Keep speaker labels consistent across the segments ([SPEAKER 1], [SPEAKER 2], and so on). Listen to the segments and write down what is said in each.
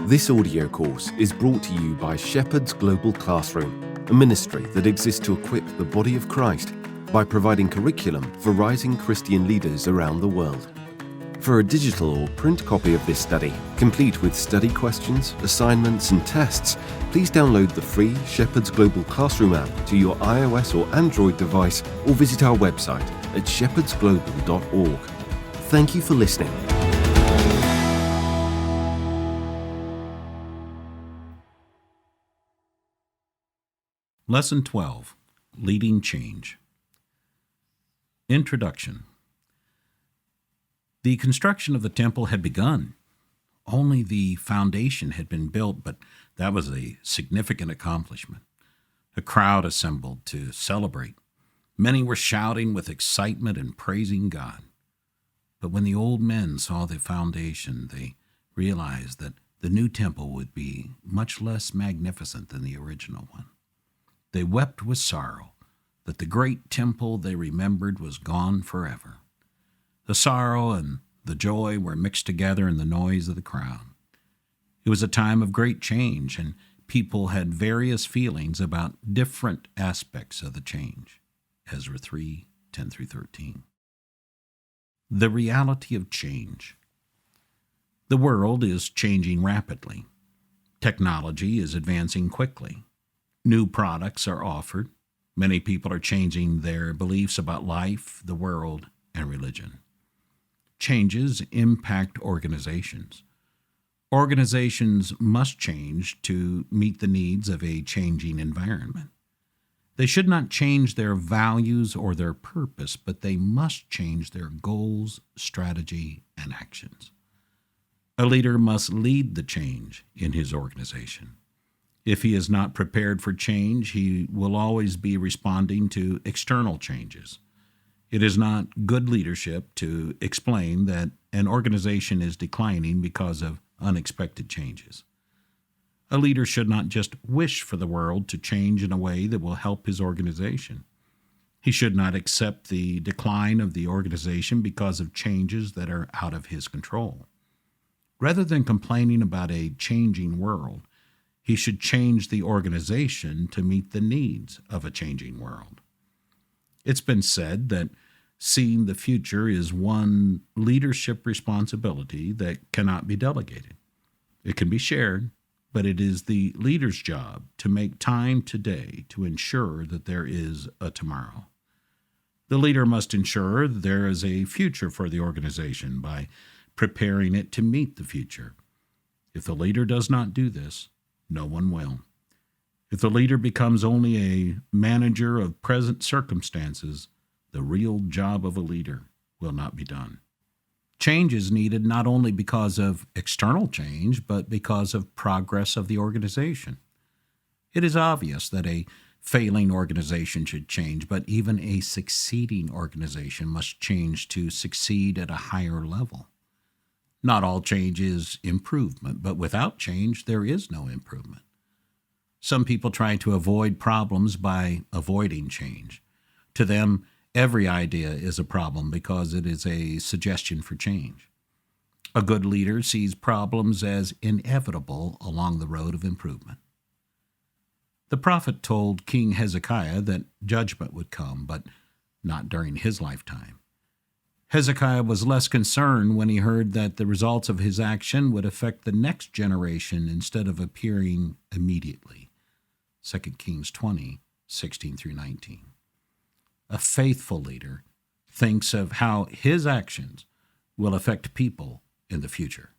[SPEAKER 1] This audio course is brought to you by Shepherd's Global Classroom, a ministry that exists to equip the body of Christ by providing curriculum for rising Christian leaders around the world. For a digital or print copy of this study, complete with study questions, assignments, and tests, please download the free Shepherd's Global Classroom app to your iOS or Android device or visit our website at shepherdsglobal.org. Thank you for listening.
[SPEAKER 2] Lesson 12, Leading Change. Introduction. The construction of the temple had begun. Only the foundation had been built, but that was a significant accomplishment. A crowd assembled to celebrate. Many were shouting with excitement and praising God. But when the old men saw the foundation, they realized that the new temple would be much less magnificent than the original one. They wept with sorrow that the great temple they remembered was gone forever. The sorrow and the joy were mixed together in the noise of the crowd. It was a time of great change, and people had various feelings about different aspects of the change. Ezra 3, 10-13. The reality of change. The world is changing rapidly. Technology is advancing quickly. New products are offered. Many people are changing their beliefs about life, the world, and religion. Changes impact organizations. Organizations must change to meet the needs of a changing environment. They should not change their values or their purpose, but they must change their goals, strategy, and actions. A leader must lead the change in his organization. If he is not prepared for change, he will always be responding to external changes. It is not good leadership to explain that an organization is declining because of unexpected changes. A leader should not just wish for the world to change in a way that will help his organization. He should not accept the decline of the organization because of changes that are out of his control. Rather than complaining about a changing world, he should change the organization to meet the needs of a changing world. It's been said that seeing the future is one leadership responsibility that cannot be delegated. It can be shared, but it is the leader's job to make time today to ensure that there is a tomorrow. The leader must ensure that there is a future for the organization by preparing it to meet the future. If the leader does not do this, no one will. If the leader becomes only a manager of present circumstances, the real job of a leader will not be done. Change is needed not only because of external change, but because of progress of the organization. It is obvious that a failing organization should change, but even a succeeding organization must change to succeed at a higher level. Not all change is improvement, but without change, there is no improvement. Some people try to avoid problems by avoiding change. To them, every idea is a problem because it is a suggestion for change. A good leader sees problems as inevitable along the road of improvement. The prophet told King Hezekiah that judgment would come, but not during his lifetime. Hezekiah was less concerned when he heard that the results of his action would affect the next generation instead of appearing immediately. 2 Kings 20, 16-19. A faithful leader thinks of how his actions will affect people in the future.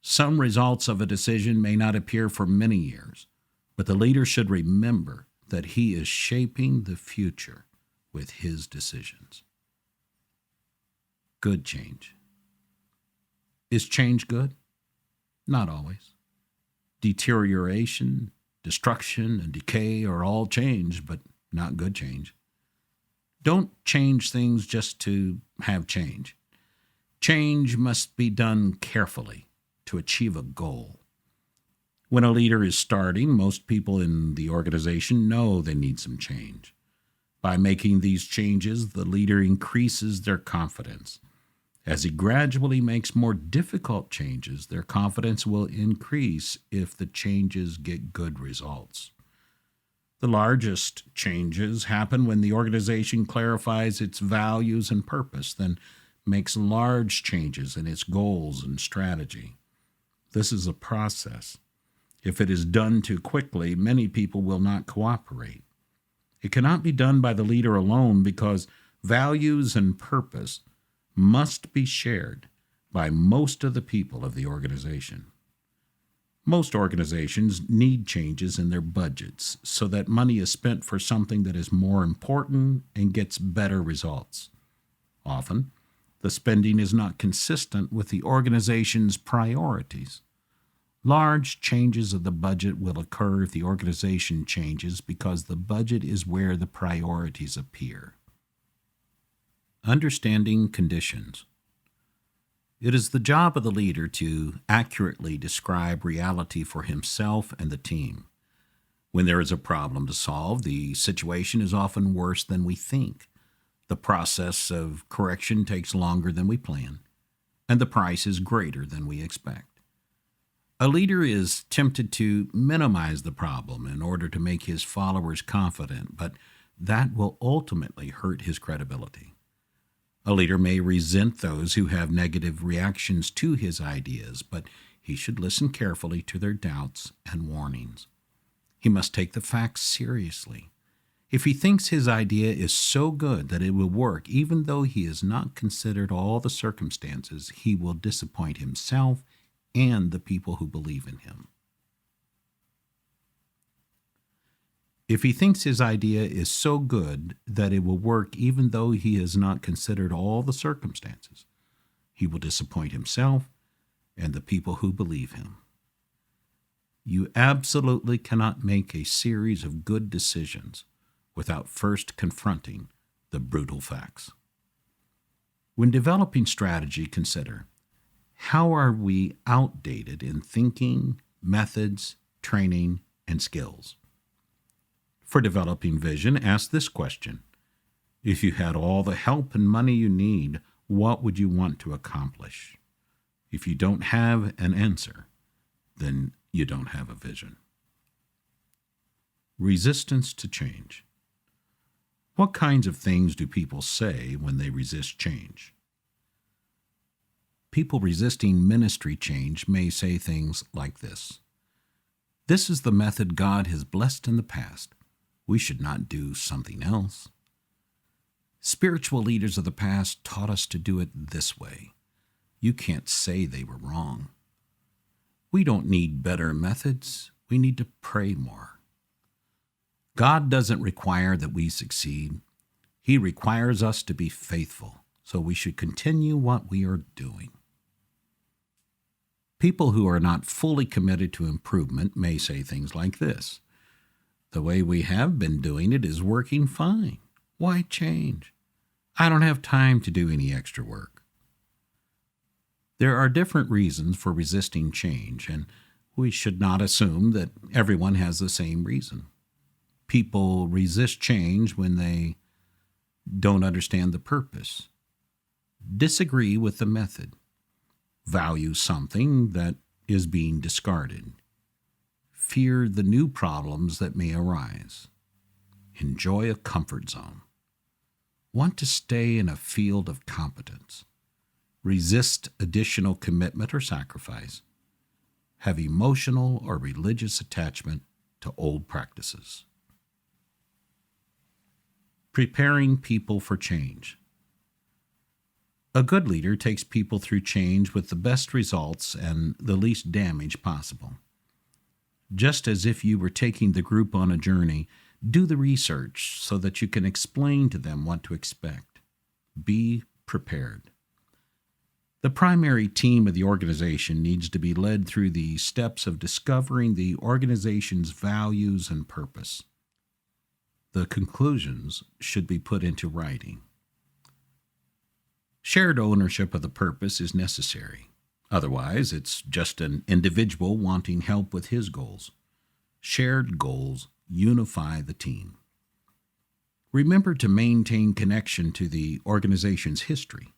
[SPEAKER 2] Some results of a decision may not appear for many years, but the leader should remember that he is shaping the future with his decisions. Good change. Is change good? Not always. Deterioration, destruction, and decay are all change, but not good change. Don't change things just to have change. Change must be done carefully to achieve a goal. When a leader is starting, most people in the organization know they need some change. By making these changes, the leader increases their confidence. As he gradually makes more difficult changes, their confidence will increase if the changes get good results. The largest changes happen when the organization clarifies its values and purpose, then makes large changes in its goals and strategy. This is a process. If it is done too quickly, many people will not cooperate. It cannot be done by the leader alone because values and purpose must be shared by most of the people of the organization. Most organizations need changes in their budgets so that money is spent for something that is more important and gets better results. Often, the spending is not consistent with the organization's priorities. Large changes of the budget will occur if the organization changes because the budget is where the priorities appear. Understanding conditions. It is the job of the leader to accurately describe reality for himself and the team. When there is a problem to solve, the situation is often worse than we think. The process of correction takes longer than we plan, and the price is greater than we expect. A leader is tempted to minimize the problem in order to make his followers confident, but that will ultimately hurt his credibility. A leader may resent those who have negative reactions to his ideas, but he should listen carefully to their doubts and warnings. He must take the facts seriously. If he thinks his idea is so good that it will work, even though he has not considered all the circumstances, he will disappoint himself and the people who believe in him. If he thinks his idea is so good that it will work even though he has not considered all the circumstances, he will disappoint himself and the people who believe him. You absolutely cannot make a series of good decisions without first confronting the brutal facts. When developing strategy, consider, how are we outdated in thinking, methods, training, and skills? For developing vision, ask this question. If you had all the help and money you need, what would you want to accomplish? If you don't have an answer, then you don't have a vision. Resistance to change. What kinds of things do people say when they resist change? People resisting ministry change may say things like this. This is the method God has blessed in the past. We should not do something else. Spiritual leaders of the past taught us to do it this way. You can't say they were wrong. We don't need better methods. We need to pray more. God doesn't require that we succeed. He requires us to be faithful, so we should continue what we are doing. People who are not fully committed to improvement may say things like this. The way we have been doing it is working fine. Why change? I don't have time to do any extra work. There are different reasons for resisting change, and we should not assume that everyone has the same reason. People resist change when they don't understand the purpose, disagree with the method, value something that is being discarded, fear the new problems that may arise, enjoy a comfort zone, want to stay in a field of competence, resist additional commitment or sacrifice, have emotional or religious attachment to old practices. Preparing people for change. A good leader takes people through change with the best results and the least damage possible. Just as if you were taking the group on a journey, do the research so that you can explain to them what to expect. Be prepared. The primary team of the organization needs to be led through the steps of discovering the organization's values and purpose. The conclusions should be put into writing. Shared ownership of the purpose is necessary. Otherwise, it's just an individual wanting help with his goals. Shared goals unify the team. Remember to maintain connection to the organization's history.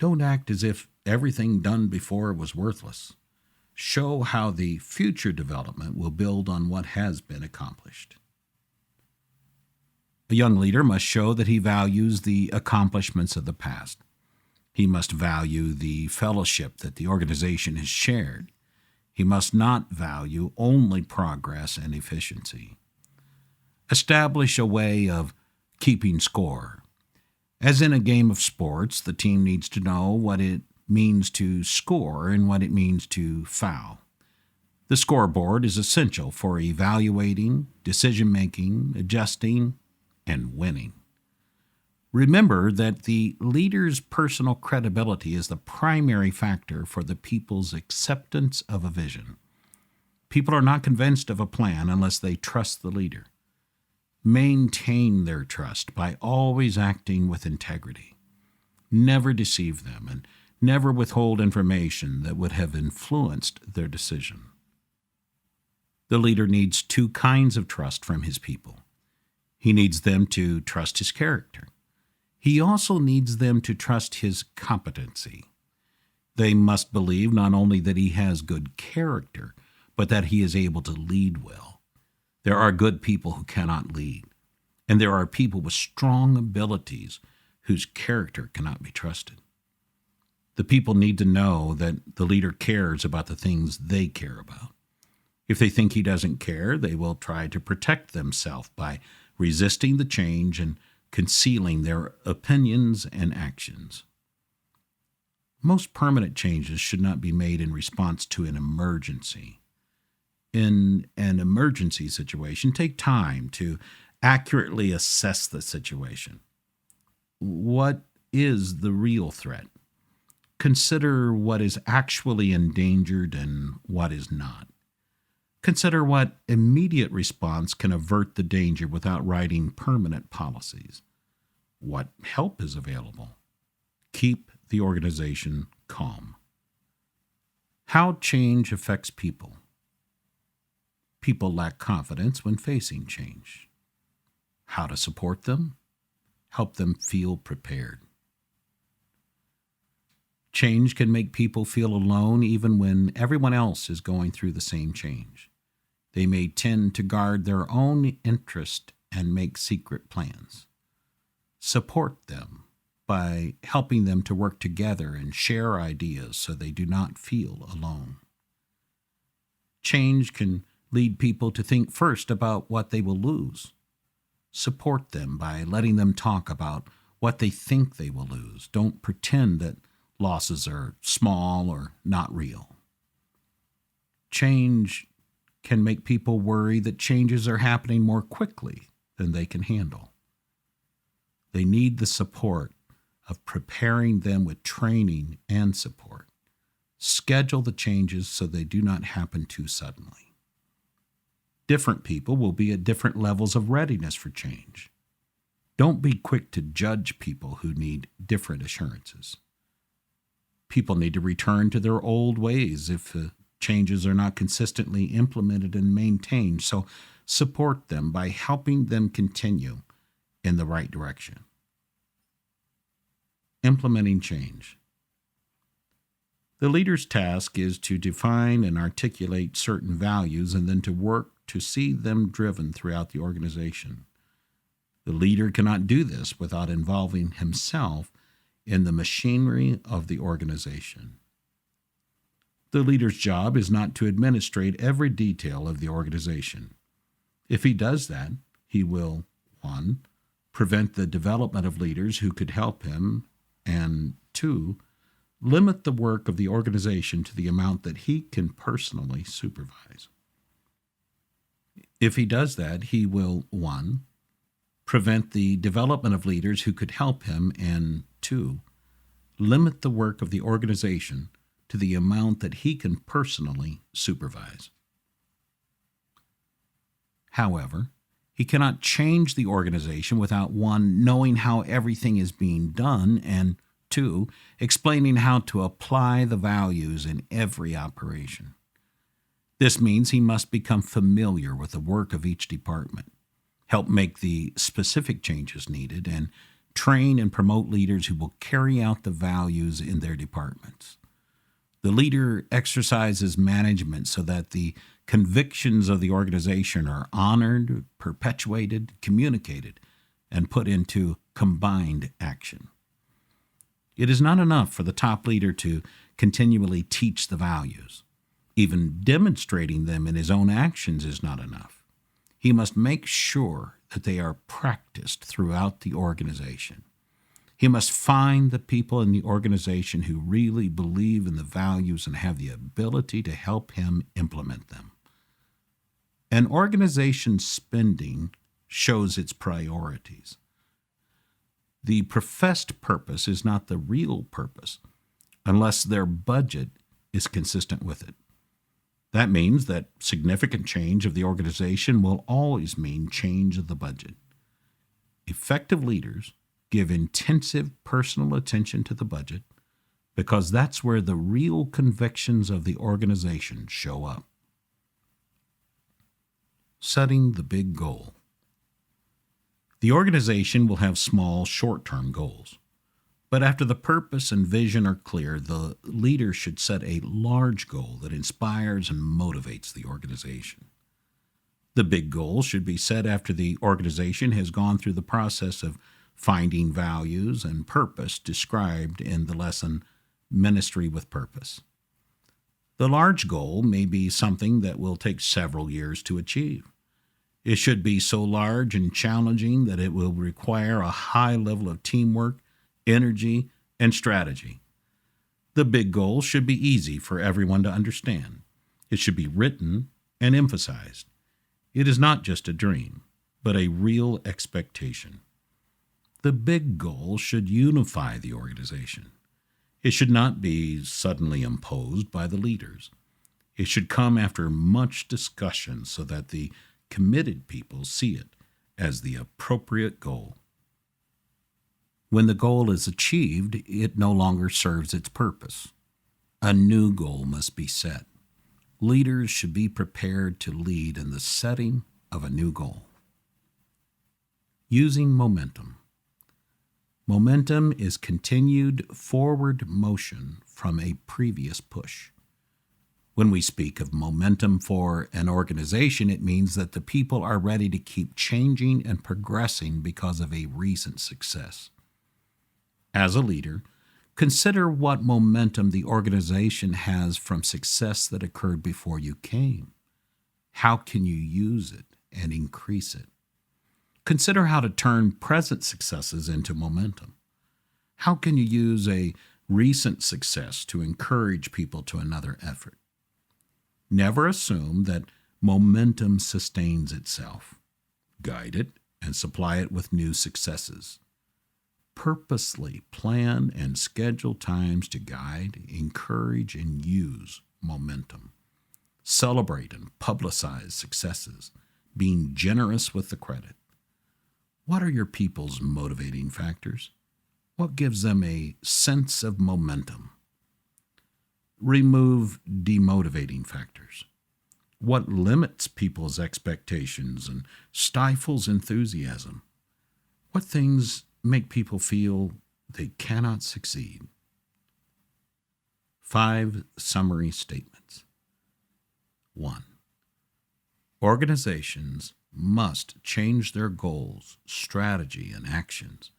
[SPEAKER 2] Don't act as if everything done before was worthless. Show how the future development will build on what has been accomplished. A young leader must show that he values the accomplishments of the past. He must value the fellowship that the organization has shared. He must not value only progress and efficiency. Establish a way of keeping score. As in a game of sports, the team needs to know what it means to score and what it means to foul. The scoreboard is essential for evaluating, decision-making, adjusting, and winning. Remember that the leader's personal credibility is the primary factor for the people's acceptance of a vision. People are not convinced of a plan unless they trust the leader. Maintain their trust by always acting with integrity. Never deceive them and never withhold information that would have influenced their decision. The leader needs two kinds of trust from his people. He needs them to trust his character. He also needs them to trust his competency. They must believe not only that he has good character, but that he is able to lead well. There are good people who cannot lead, and there are people with strong abilities whose character cannot be trusted. The people need to know that the leader cares about the things they care about. If they think he doesn't care, they will try to protect themselves by resisting the change and concealing their opinions and actions. Most permanent changes should not be made in response to an emergency. In an emergency situation, take time to accurately assess the situation. What is the real threat? Consider what is actually endangered and what is not. Consider what immediate response can avert the danger without writing permanent policies. What help is available? Keep the organization calm. How change affects people. People lack confidence when facing change. How to support them? Help them feel prepared. Change can make people feel alone even when everyone else is going through the same change. They may tend to guard their own interest and make secret plans. Support them by helping them to work together and share ideas so they do not feel alone. Change can lead people to think first about what they will lose. Support them by letting them talk about what they think they will lose. Don't pretend that losses are small or not real. Change can make people worry that changes are happening more quickly than they can handle. They need the support of preparing them with training and support. Schedule the changes so they do not happen too suddenly. Different people will be at different levels of readiness for change. Don't be quick to judge people who need different assurances. People need to return to their old ways if changes are not consistently implemented and maintained, so support them by helping them continue in the right direction. Implementing change. The leader's task is to define and articulate certain values and then to work to see them driven throughout the organization. The leader cannot do this without involving himself in the machinery of the organization. The leader's job is not to administrate every detail of the organization. If he does that, he will, 1, prevent the development of leaders who could help him, and 2, limit the work of the organization to the amount that he can personally supervise. If he does that, he will, 1, prevent the development of leaders who could help him, and 2, limit the work of the organization to the amount that he can personally supervise. However, he cannot change the organization without 1, knowing how everything is being done, and 2, explaining how to apply the values in every operation. This means he must become familiar with the work of each department, help make the specific changes needed, and train and promote leaders who will carry out the values in their departments. The leader exercises management so that the convictions of the organization are honored, perpetuated, communicated, and put into combined action. It is not enough for the top leader to continually teach the values. Even demonstrating them in his own actions is not enough. He must make sure that they are practiced throughout the organization. He must find the people in the organization who really believe in the values and have the ability to help him implement them. An organization's spending shows its priorities. The professed purpose is not the real purpose unless their budget is consistent with it. That means that significant change of the organization will always mean change of the budget. Effective leaders give intensive personal attention to the budget because that's where the real convictions of the organization show up. Setting the big goal. The organization will have small, short-term goals. But after the purpose and vision are clear, the leader should set a large goal that inspires and motivates the organization. The big goal should be set after the organization has gone through the process of finding values and purpose described in the lesson, Ministry with Purpose. The large goal may be something that will take several years to achieve. It should be so large and challenging that it will require a high level of teamwork, energy, and strategy. The big goal should be easy for everyone to understand. It should be written and emphasized. It is not just a dream, but a real expectation. The big goal should unify the organization. It should not be suddenly imposed by the leaders. It should come after much discussion so that the committed people see it as the appropriate goal. When the goal is achieved, it no longer serves its purpose. A new goal must be set. Leaders should be prepared to lead in the setting of a new goal. Using momentum. Momentum is continued forward motion from a previous push. When we speak of momentum for an organization, it means that the people are ready to keep changing and progressing because of a recent success. As a leader, consider what momentum the organization has from success that occurred before you came. How can you use it and increase it? Consider how to turn present successes into momentum. How can you use a recent success to encourage people to another effort? Never assume that momentum sustains itself. Guide it and supply it with new successes. Purposely plan and schedule times to guide, encourage, and use momentum. Celebrate and publicize successes, being generous with the credit. What are your people's motivating factors? What gives them a sense of momentum? Remove demotivating factors. What limits people's expectations and stifles enthusiasm? What things make people feel they cannot succeed? 5 summary statements. 1. Organizations must change their goals, strategy, and actions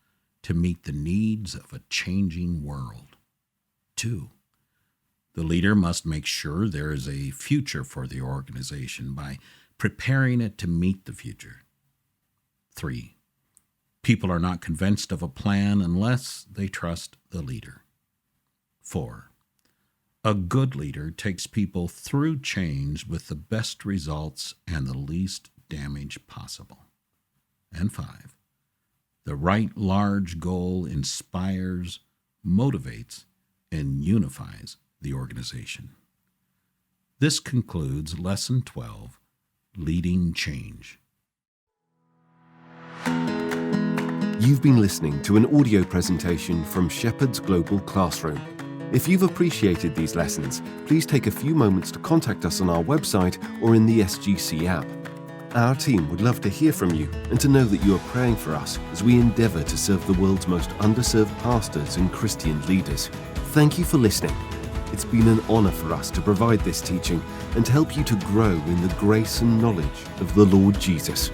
[SPEAKER 2] to meet the needs of a changing world. 2. The leader must make sure there is a future for the organization by preparing it to meet the future. 3. People are not convinced of a plan unless they trust the leader. 4. A good leader takes people through change with the best results and the least damage possible. And 5. The right large goal inspires, motivates, and unifies the organization. This concludes Lesson 12, Leading Change.
[SPEAKER 1] You've been listening to an audio presentation from Shepherd's Global Classroom. If you've appreciated these lessons, please take a few moments to contact us on our website or in the SGC app. Our team would love to hear from you and to know that you are praying for us as we endeavour to serve the world's most underserved pastors and Christian leaders. Thank you for listening. It's been an honour for us to provide this teaching and to help you to grow in the grace and knowledge of the Lord Jesus.